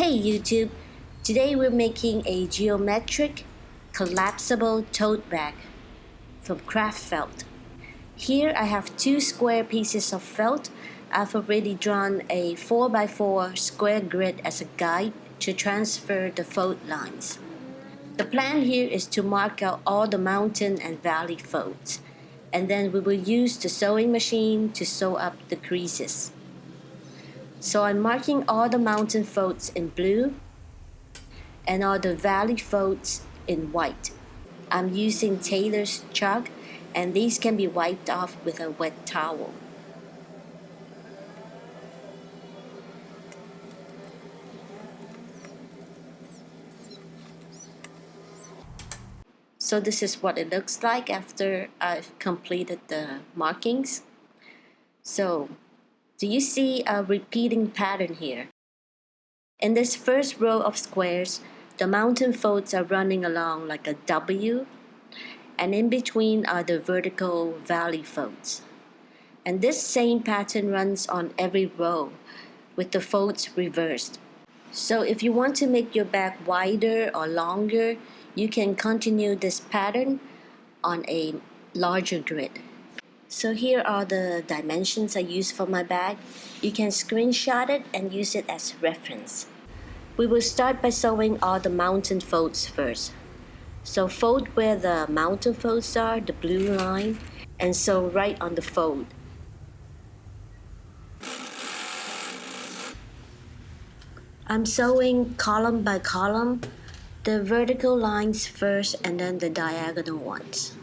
Hey YouTube! Today we're making a geometric collapsible tote bag from craft felt. Here I have two square pieces of felt. I've already drawn a 4x4 square grid as a guide to transfer the fold lines. The plan here is to mark out all the mountain and valley folds, and then we will use the sewing machine to sew up the creases. So I'm marking all the mountain folds in blue and all the valley folds in white. I'm using Taylor's chalk, and these can be wiped off with a wet towel. So this is what it looks like after I've completed the markings. So do you see a repeating pattern here? In this first row of squares, the mountain folds are running along like a W, and in between are the vertical valley folds. And this same pattern runs on every row with the folds reversed. So if you want to make your bag wider or longer, you can continue this pattern on a larger grid. So here are the dimensions I use for my bag. You can screenshot it and use it as reference. We will start by sewing all the mountain folds first. So fold where the mountain folds are, the blue line, and sew right on the fold. I'm sewing column by column, the vertical lines first and then the diagonal ones.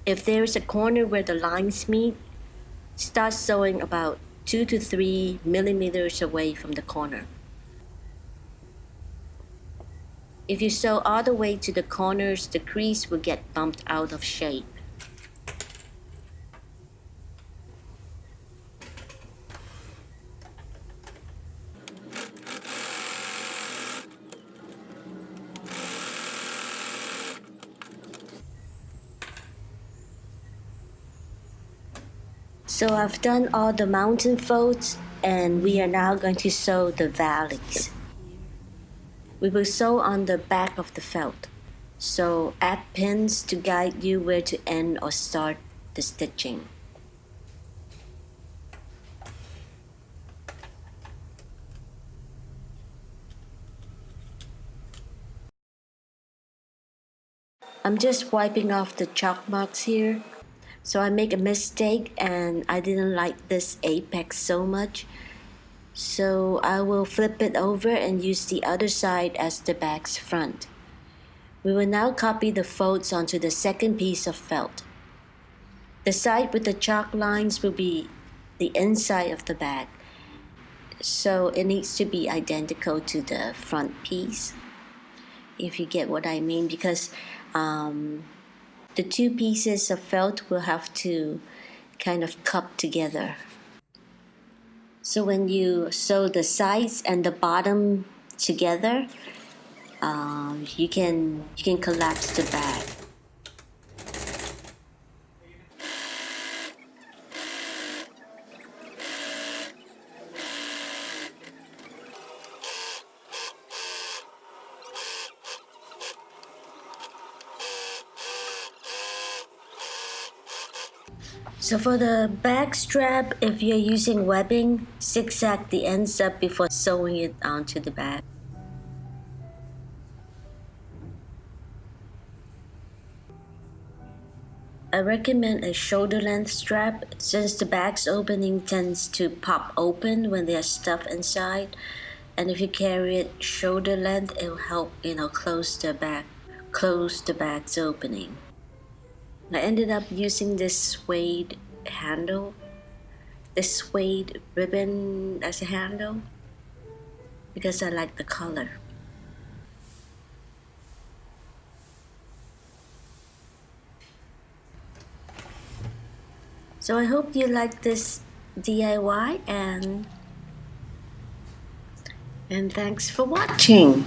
If there is a corner where the lines meet, start sewing about 2 to 3 millimeters away from the corner. If you sew all the way to the corners, the crease will get bumped out of shape. So I've done all the mountain folds, and we are now going to sew the valleys. We will sew on the back of the felt. So add pins to guide you where to end or start the stitching. I'm just wiping off the chalk marks here. So I make a mistake and I didn't like this apex so much. So I will flip it over and use the other side as the bag's front. We will now copy the folds onto the second piece of felt. The side with the chalk lines will be the inside of the bag. So it needs to be identical to the front piece, if you get what I mean, because the two pieces of felt will have to kind of cup together. So when you sew the sides and the bottom together, you can collapse the bag. So for the bag strap, if you're using webbing, zigzag the ends up before sewing it onto the bag. I recommend a shoulder length strap since the bag's opening tends to pop open when there's stuff inside, and if you carry it shoulder length, it will help close the bag's opening. I ended up using this suede handle, this suede ribbon as a handle, because I like the color. So I hope you like this DIY, and thanks for watching.